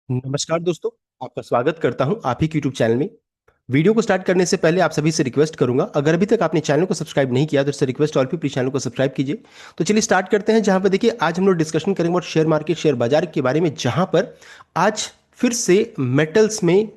नमस्कार दोस्तों। आपका स्वागत करता हूं आप ही के यूट्यूब चैनल में। वीडियो को स्टार्ट करने से पहले आप सभी से रिक्वेस्ट करूंगा, अगर अभी तक आपने चैनल को सब्सक्राइब नहीं किया तो इससे रिक्वेस्ट ऑल प्लीज चैनल को सब्सक्राइब कीजिए। तो चलिए स्टार्ट करते हैं। जहां पर देखिए आज हम लोग डिस्कशन करेंगे और शेयर मार्केट शेयर बाजार के बारे में, जहां पर आज फिर से मेटल्स में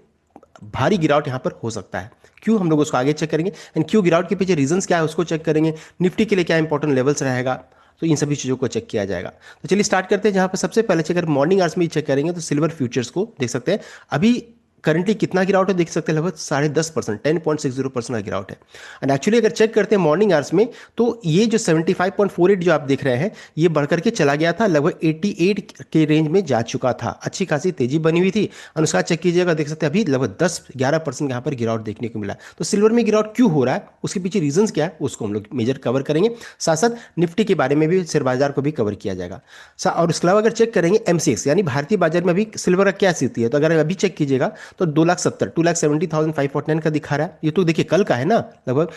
भारी गिरावट यहां पर हो सकता है। क्यों, हम लोग उसको आगे चेक करेंगे एंड क्यों गिरावट के पीछे रीजंस क्या है उसको चेक करेंगे। निफ्टी के लिए क्या इंपॉर्टेंट लेवल्स रहेगा, तो इन सभी चीज़ों को चेक किया जाएगा। तो चलिए स्टार्ट करते हैं। जहां पर सबसे पहले चेक, अगर मॉर्निंग आवर्स में चेक करेंगे तो सिल्वर फ्यूचर्स को देख सकते हैं। अभी करंटली कितना गिरावट है देख सकते हैं, लगभग 10.5%, 10.60% का गिरावट है। एंड एक्चुअली अगर चेक करते हैं मॉर्निंग आवर्स में, तो ये जो 75.48 जो आप देख रहे हैं, ये बढ़कर के चला गया था, लगभग 88 के रेंज में जा चुका था। अच्छी खासी तेजी बनी हुई थी। अनुसार चेक कीजिएगा, देख सकते हैं अभी लगभग 10-11% यहाँ पर गिरावट देखने को मिला। तो सिल्वर में गिरावट क्यों हो रहा है, उसके पीछे रीजंस क्या है, उसको हम लोग मेजर कवर करेंगे। साथ साथ निफ्टी के बारे में भी, शेयर बाजार को भी कवर किया जाएगा। और उसके अलावा अगर चेक करेंगे एमसीएक्स यानी भारतीय बाजार में अभी सिल्वर का क्या स्थिति है, तो अगर अभी चेक कीजिएगा तो 2,70,549 का दिखा रहा है। ये तो देखिए कल का है ना, लगभग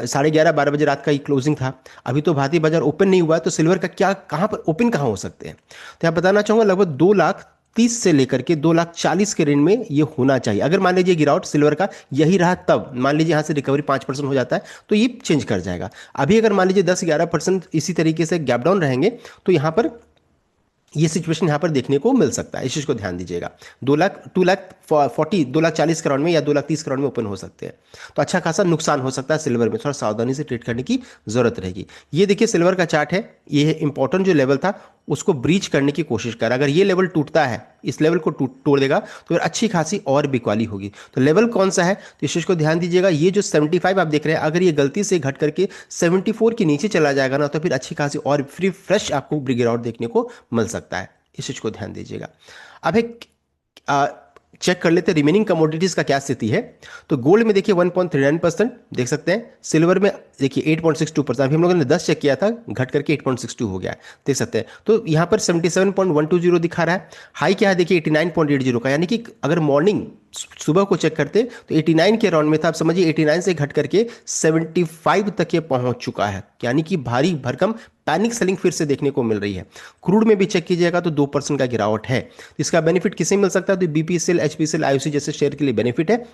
11:30-12 बजे रात का ये क्लोजिंग था। अभी तो भारतीय बाजार ओपन नहीं हुआ है, तो सिल्वर का क्या, कहाँ पर ओपन कहाँ हो सकते हैं। तो यहाँ बताना चाहूंगा लगभग 2,30,000 से लेकर के 2,40,000 के रेंज में ये होना चाहिए। अगर मान लीजिए गिरावट सिल्वर का यही रहा, तब मान लीजिए यहाँ से रिकवरी 5% हो जाता है तो ये चेंज कर जाएगा। अभी अगर मान लीजिए 10-11% इसी तरीके से गैप डाउन रहेंगे, तो यहाँ पर ये सिचुएशन यहाँ पर देखने को मिल सकता है। इस चीज़ को ध्यान दीजिएगा। 2,40,000 करोड़ में या 2,30,000 करोड़ में ओपन हो सकते हैं, तो अच्छा खासा नुकसान हो सकता है सिल्वर में। थोड़ा सावधानी से ट्रेड करने की जरूरत रहेगी। ये देखिए सिल्वर का चार्ट है, ये इंपॉर्टेंट जो लेवल था उसको ब्रीच करने की कोशिश कर। अगर ये लेवल टूटता है, इस लेवल को तोड़ देगा, तो फिर अच्छी खासी और बिकवाली होगी। तो लेवल कौन सा है, तो इस चीज़ को ध्यान दीजिएगा। ये जो 75 आप देख रहे हैं, अगर ये गलती से घट करके 74 के नीचे चला जाएगा ना, तो फिर अच्छी खासी और फ्रेश आपको गिरावट देखने को मिल सकता है। इस चीज को ध्यान दीजिएगा। अब एक चेक कर लेते हैं रिमेनिंग कमोडिटीज का क्या स्थिति है। तो गोल्ड में देखिए 1.39% देख सकते हैं। सिल्वर में देखिए 8.62%। अभी हम लोगों ने 10 चेक किया था, घट करके 8.62 हो गया है, देख सकते हैं। तो यहाँ पर 77.120 दिखा रहा है। हाई क्या है देखिए 89.80 का, यानी कि अगर मॉर्निंग सुबह को चेक करते तो 89 के राउंड में था। आप समझिए 89 से घट करके 75 तक ये पहुंच चुका है, यानी कि भारी भरकम पैनिक सेलिंग फिर से देखने को मिल रही है। क्रूड में भी चेक कीजिएगा तो 2% का गिरावट है। इसका बेनिफिट किसे मिल सकता है, तो बीपीसीएल, एचपीसीएल, आईओसी जैसे शेयर के लिए बेनिफिट है।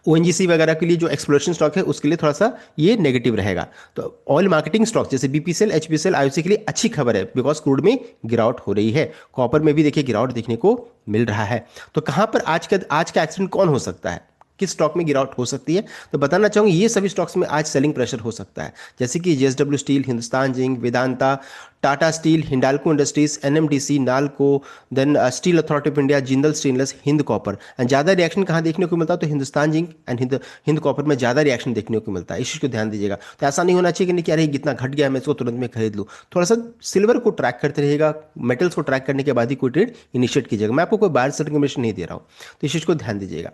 ओएनजीसी वगैरह के लिए जो एक्सप्लोरेशन स्टॉक है उसके लिए थोड़ा सा ये नेगेटिव रहेगा। तो ऑयल मार्केटिंग स्टॉक जैसे बीपीसीएल, एचपीसीएल, आईओसी के लिए अच्छी खबर है, बिकॉज क्रूड में गिरावट हो रही है। कॉपर में भी देखिए गिरावट देखने को मिल रहा है। तो कहां पर आज का एक्सीडेंट कौन हो सकता है, किस स्टॉक में गिरावट हो सकती है, तो बताना चाहूंगी ये सभी स्टॉक्स में आज सेलिंग प्रेशर हो सकता है। जैसे कि JSW steel, Hindustan zinc, Vedanta, Tata steel, Hindalco industries, NMDC, Nalco, then steel authority of India, Jindal stainless, Hind copper. And ज़्यादा रिएक्शन कहाँ देखने को मिलता है, तो Hindustan zinc and Hind copper में ज़्यादा रिएक्शन देखने को मिलता है। इस चीज़ को ध्यान दीजिएगा। तो ऐसा नहीं होना चाहिए कि नहीं कि अरे कितना घट गया मैं इसको तुरंत में खरीद लूँ। थोड़ा सा सिल्वर को ट्रैक करते रहिएगा, मेटल्स को ट्रैक करने के बाद ही कोई ट्रेड इनिशिएट कीजिएगा। मैं आपको कोई बायर से रिकमेंडेशन नहीं दे रहा हूँ, तो इस चीज़ को ध्यान दीजिएगा।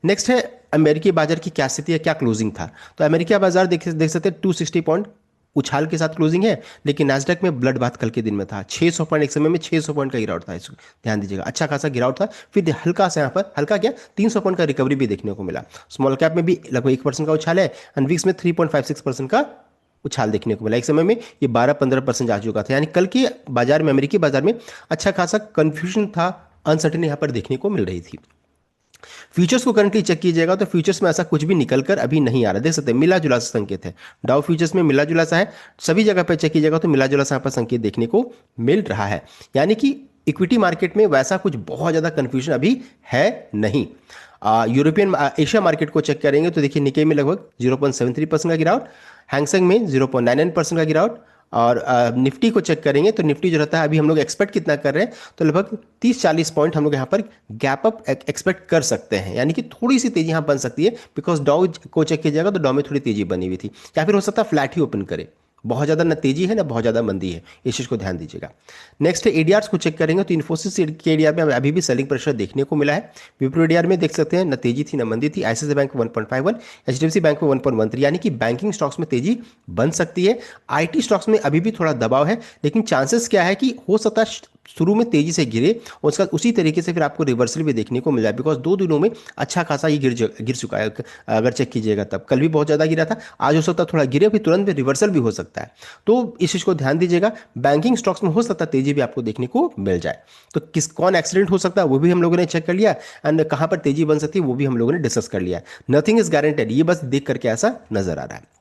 नेक्स्ट है अमेरिकी बाजार की क्या स्थिति है, क्या क्लोजिंग था। तो अमेरिका बाजार देख सकते हैं 260 पॉइंट उछाल के साथ क्लोजिंग है। लेकिन नैस्डैक में ब्लड बाथ कल के दिन में था 600 पॉइंट, एक समय में 600 पॉइंट का गिरावट था। इसको ध्यान दीजिएगा, अच्छा खासा गिरावट था। फिर हल्का सा यहाँ पर, हल्का क्या, 300 पॉइंट का रिकवरी भी देखने को मिला। स्मॉल कैप में भी लगभग 1% का उछाल है एंड विक्स में 3.56% का उछाल देखने को मिला। एक समय में ये 12-15% जा चुका था। यानी कल के बाजार में, अमेरिकी बाजार में अच्छा खासा कंफ्यूजन था, अनसर्टेनिटी यहाँ पर देखने को मिल रही थी। फ्यूचर्स को करंटली चेक कीजिएगा तो फ्यूचर्स में ऐसा कुछ भी निकल कर अभी नहीं आ रहा, देख सकते हैं मिला जुला सा संकेत है। डाउ फ्यूचर्स में मिला जुला सा है, सभी जगह पर चेक कीजिएगा तो मिला जुला सा यहाँ पर संकेत देखने को मिल रहा है। यानी कि इक्विटी मार्केट में वैसा कुछ बहुत ज़्यादा कंफ्यूजन अभी है नहीं। यूरोपियन एशिया मार्केट को चेक करेंगे तो देखिए निके में लगभग 0.73% का गिरावट, हैंगसेंग में 0.99% का गिरावट। और निफ्टी को चेक करेंगे तो निफ्टी जो रहता है, अभी हम लोग एक्सपेक्ट कितना कर रहे हैं, तो लगभग 30-40 पॉइंट हम लोग यहाँ पर गैप अप एक्सपेक्ट कर सकते हैं। यानी कि थोड़ी सी तेजी यहाँ बन सकती है, बिकॉज डाउ को चेक कीजिएगा तो डाउ में थोड़ी तेजी बनी हुई थी, या फिर हो सकता है फ्लैट ही ओपन करे। बहुत ज़्यादा ना तेजी है ना बहुत ज़्यादा मंदी है, इस चीज़ को ध्यान दीजिएगा। नेक्स्ट है एडीआर्स को चेक करेंगे तो इन्फोसिस के एडीआर में अभी भी सेलिंग प्रेशर देखने को मिला है। विप्रो एडीआर में देख सकते हैं ना तेजी थी ना मंदी थी। आईसीआईसीआई बैंक में 1.51, एचडीएफसी बैंक में 1.13, यानी कि बैंकिंग स्टॉक्स में तेजी बन सकती है। आईटी स्टॉक्स में अभी भी थोड़ा दबाव है, लेकिन चांसेस क्या है कि हो सकता है शुरू में तेजी से गिरे और उसका उसी तरीके से फिर आपको रिवर्सल भी देखने को मिला है, बिकॉज 2 दिनों में अच्छा खासा ये गिर चुका है। अगर चेक कीजिएगा तब कल भी बहुत ज़्यादा गिरा था, आज हो सकता है थोड़ा गिरे, फिर तुरंत में रिवर्सल भी हो सकता है। तो इस चीज़ को ध्यान दीजिएगा। बैंकिंग स्टॉक्स में हो सकता है तेजी भी आपको देखने को मिल जाए। तो कौन एक्सीडेंट हो सकता है वो भी हम लोगों ने चेक कर लिया, एंड कहाँ पर तेजी बन सकती है वो भी हम लोगों ने डिस्कस कर लिया। नथिंग इज गारंटेड, ये बस देख करके ऐसा नजर आ रहा है।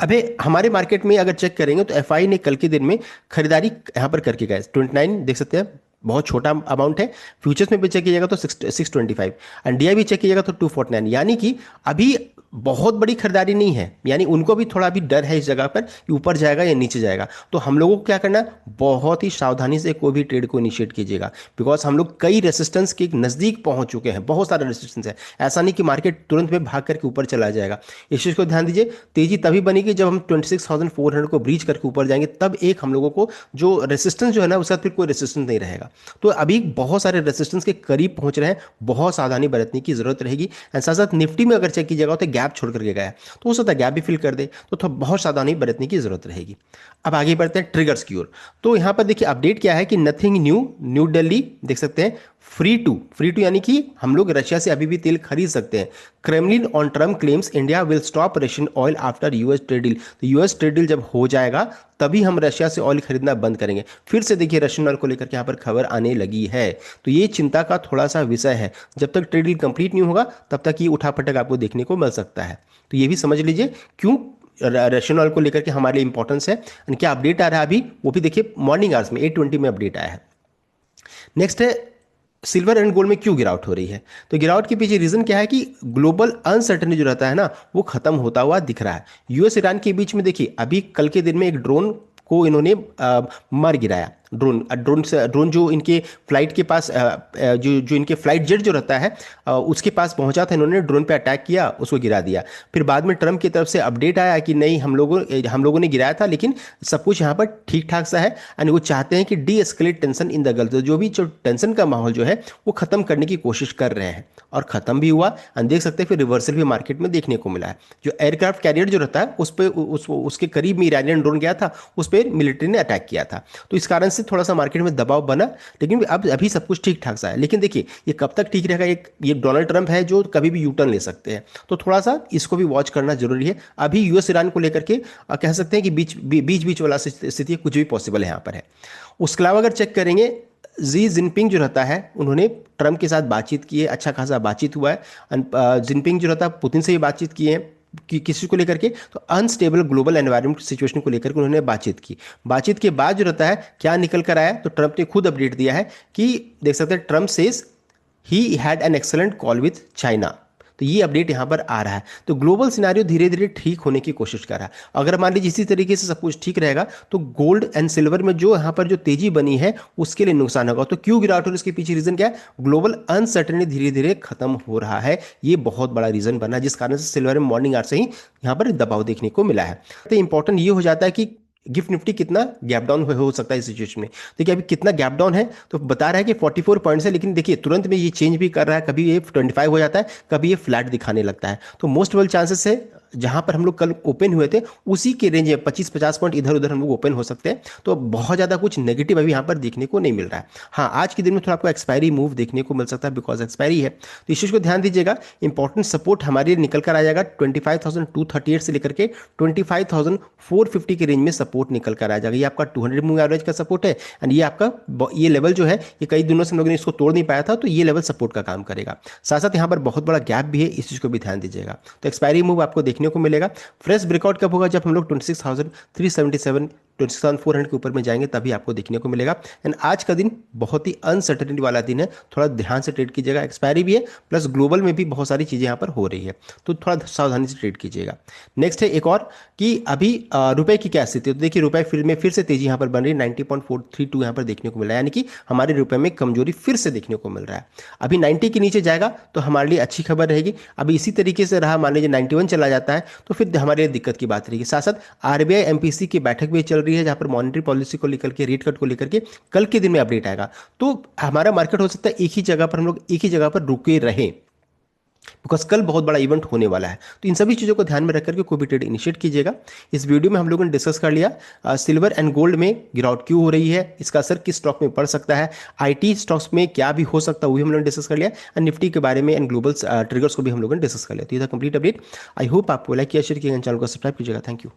अबे हमारे मार्केट में अगर चेक करेंगे तो एफआई ने कल के दिन में खरीदारी यहाँ पर करके गए 29, देख सकते हैं बहुत छोटा अमाउंट है। फ्यूचर्स में भी चेक कीजिएगा तो 625, एंड डीआई भी चेक कीजिएगा तो 249, यानी कि अभी बहुत बड़ी खरीदारी नहीं है। यानी उनको भी थोड़ा भी डर है इस जगह पर कि ऊपर जाएगा या नीचे जाएगा। तो हम लोगों को क्या करना है, बहुत ही सावधानी से कोई भी ट्रेड को इनिशिएट कीजिएगा, बिकॉज हम लोग कई रेसिस्टेंस के नज़दीक पहुंच चुके हैं, बहुत सारे रेसिस्टेंस है। ऐसा नहीं कि मार्केट तुरंत में भाग करके ऊपर चला जाएगा। इस चीज़ को ध्यान दीजिए। तेजी तभी बनेगी जब हम 26,400 को ब्रीच करके ऊपर जाएंगे, तब एक हम लोगों को जो रेसिस्टेंस जो है ना उसका फिर कोई रेसिस्टेंस नहीं रहेगा। तो अभी बहुत सारे रेसिस्टेंस के करीब पहुंच रहे हैं, बहुत सावधानी बरतने की जरूरत रहेगी। एंड साथ साथ निफ्टी में अगर चेक कीजिएगा तो गैप छोड़ करके गया है, तो हो सकता है गैप भी फिल कर दे, तो थोड़ा बहुत सावधानी बरतने की जरूरत रहेगी। अब आगे बढ़ते हैं ट्रिगर्स की ओर। तो यहां पर देखिए अपडेट क्या है कि नथिंग न्यू दिल्ली देख सकते हैं, फ्री टू यानी कि हम लोग रशिया से अभी भी तेल खरीद सकते हैं। Kremlin on Trump claims India will stop Russian oil after US trade deal. तो यूएस ट्रेड डील जब हो जाएगा तभी हम रशिया से ऑयल खरीदना बंद करेंगे। फिर से देखिए रशियन ऑयल को लेकर के यहाँ पर खबर आने लगी है। तो ये चिंता का थोड़ा सा विषय है। जब तक ट्रेड डील कंप्लीट नहीं होगा तब तक ये उठापटक आपको देखने को मिल सकता है। तो ये भी समझ लीजिए क्यों रशियन ऑयल को लेकर के हमारे लिए इंपॉर्टेंस है। क्या अपडेट आ रहा है अभी वो भी देखिए, मॉर्निंग आवर्स में 8:20 में अपडेट आया है। नेक्स्ट है सिल्वर एंड गोल्ड में क्यों गिरावट हो रही है। तो गिरावट के पीछे रीजन क्या है कि ग्लोबल अनसर्टेनिटी जो रहता है ना वो खत्म होता हुआ दिख रहा है। यूएस ईरान के बीच में देखिए अभी कल के दिन में एक ड्रोन को इन्होंने मार गिराया। ड्रोन जो इनके फ्लाइट के पास जो इनके फ्लाइट जेट जो रहता है उसके पास पहुंचा था, इन्होंने ड्रोन पे अटैक किया, उसको गिरा दिया। फिर बाद में ट्रम्प की तरफ से अपडेट आया कि नहीं हम लोगों ने गिराया था, लेकिन सब कुछ यहाँ पर ठीक ठाक सा है। एंड वो चाहते हैं कि D escalate tension in the gulf, जो भी जो टेंशन का माहौल जो है वो खत्म करने की कोशिश कर रहे हैं, और खत्म भी हुआ। एंड देख सकते हैं फिर रिवर्सल भी मार्केट में देखने को मिला है। जो एयरक्राफ्ट कैरियर जो रहता है उस पर उसके करीब में ईरानियन ड्रोन गया था, उस पर मिलिट्री ने अटैक किया था। तो इस कारण से थोड़ा सा मार्केट में दबाव बना, लेकिन अब अभी सब कुछ ठीक ठाक सा है। लेकिन देखिए ये कब तक ठीक रहेगा, ये डोनाल्ड ट्रंप है जो कभी भी यूटर्न ले सकते हैं, तो थोड़ा सा इसको भी वॉच करना जरूरी है। अभी यूएस ईरान को लेकर के कह सकते हैं कि बीच वाला स्थिति कुछ भी पॉसिबल है यहाँ पर है। उसके अलावा अगर चेक करेंगे जी जिनपिंग जो रहता है उन्होंने ट्रंप के साथ बातचीत की है, अच्छा खासा बातचीत हुआ है। जिनपिंग जो रहता है पुतिन से भी बातचीत की है कि किसी को लेकर के, तो अनस्टेबल ग्लोबल एनवायरनमेंट सिचुएशन को लेकर के उन्होंने बातचीत की। बातचीत के बाद जो रहता है क्या निकल कर आया, तो ट्रंप ने खुद अपडेट दिया है कि देख सकते हैं Trump says he had an excellent call with China. तो ये अपडेट यहाँ पर आ रहा है। तो ग्लोबल सिनारियो धीरे धीरे ठीक होने की कोशिश कर रहा है। अगर मान लीजिए इसी तरीके से सब कुछ ठीक रहेगा तो गोल्ड एंड सिल्वर में जो यहाँ पर जो तेजी बनी है उसके लिए नुकसान होगा। तो क्यों गिरावट हो रही है, इसके पीछे रीजन क्या है, ग्लोबल अनसर्टेनिटी धीरे धीरे खत्म हो रहा है। ये बहुत बड़ा रीजन बना जिस कारण से सिल्वर में मॉर्निंग आवर से ही यहाँ पर दबाव देखने को मिला है। तो इंपॉर्टेंट ये हो जाता है कि गिफ्ट निफ्टी कितना गैप डाउन हो सकता है इस सिचुएशन में। देखिए अभी कितना गैप डाउन है, तो बता रहा है कि 44 पॉइंट्स है, लेकिन देखिए तुरंत में ये चेंज भी कर रहा है, कभी ये 25 हो जाता है, कभी ये फ्लैट दिखाने लगता है। तो मोस्ट प्रोबेबल चांसेस है जहां पर हम लोग कल ओपन हुए थे उसी के रेंज में 25-50 पॉइंट इधर उधर हम लोग ओपन हो सकते हैं। तो बहुत ज़्यादा कुछ नेगेटिव अभी यहाँ पर देखने को नहीं मिल रहा है। हाँ आज के दिन में थोड़ा आपको एक्सपायरी मूव देखने को मिल सकता है, बिकॉज एक्सपायरी है। तो इस चीज़ को ध्यान दीजिएगा। इंपॉर्टेंट सपोर्ट हमारे निकल कर आ जाएगा 25,238 से लेकर के 25,450 के रेंज में सपोर्ट निकल कर आ जाएगा। ये आपका 200 मूव एवरेज का सपोर्ट है, एंड ये आपका ये लेवल जो है ये कई दिनों से हम लोगों ने इसको तोड़ नहीं पाया था, तो ये लेवल सपोर्ट का काम करेगा। साथ साथ यहाँ पर बहुत बड़ा गैप भी है, इस चीज़ को भी ध्यान दीजिएगा। तो एक्सपायरी मूव आपको देखने को मिलेगा। फ्रेश ब्रेकआउट कब होगा, जब हम लोग 26,377 26,400 के ऊपर में जाएंगे तभी आपको देखने को मिलेगा। एंड आज का दिन बहुत ही अनसर्टेनिटी वाला दिन है, थोड़ा ध्यान से ट्रेड कीजिएगा। एक्सपायरी भी है, प्लस ग्लोबल में भी बहुत सारी चीज़ें यहाँ पर हो रही है, तो थोड़ा सावधानी से ट्रेड कीजिएगा। नेक्स्ट है एक और कि अभी रुपए की क्या स्थिति है। तो देखिए रुपए फिर से तेजी यहाँ पर बन रही है, 90.432 यहाँ पर देखने को मिला है, यानी कि हमारे रुपए में कमजोरी फिर से देखने को मिल रहा है। अभी 90 के नीचे जाएगा तो हमारे लिए अच्छी खबर रहेगी। अभी इसी तरीके से रहा, मान लीजिए 91 चला जाता है तो फिर हमारे लिए दिक्कत की बात रहेगी। साथ साथ आरबीआई एमपीसी की बैठक भी चल रही है, जहां पर मॉनेटरी पॉलिसी को लेकर के, रेट कट को लेकर के कल के दिन में अपडेट आएगा। तो हमारा मार्केट हो सकता है एक ही जगह पर हम लोग एक ही जगह पर रुके रहें, बिकॉज कल बहुत बड़ा इवेंट होने वाला है। तो इन सभी चीज़ों को ध्यान में रख करके कोई भी ट्रेड इनिशिएट कीजिएगा। इस वीडियो में हम लोगों ने डिस्कस कर लिया सिल्वर एंड गोल्ड में गिरावट क्यों हो रही है, इसका असर किस स्टॉक में पड़ सकता है, आईटी स्टॉक्स में क्या भी हो सकता है वो भी हम लोगों ने डिस्कस कर लिया, एंड निफ्टी के बारे में एंड ग्लोबल ट्रिगर्स को भी हम लोगों ने डिस्कस कर लिया। तो ये था कंप्लीट अपडेट। आई होप आपको लाइक किया, शेयर किया, चैनल को सब्सक्राइब कीजिएगा। Thank you.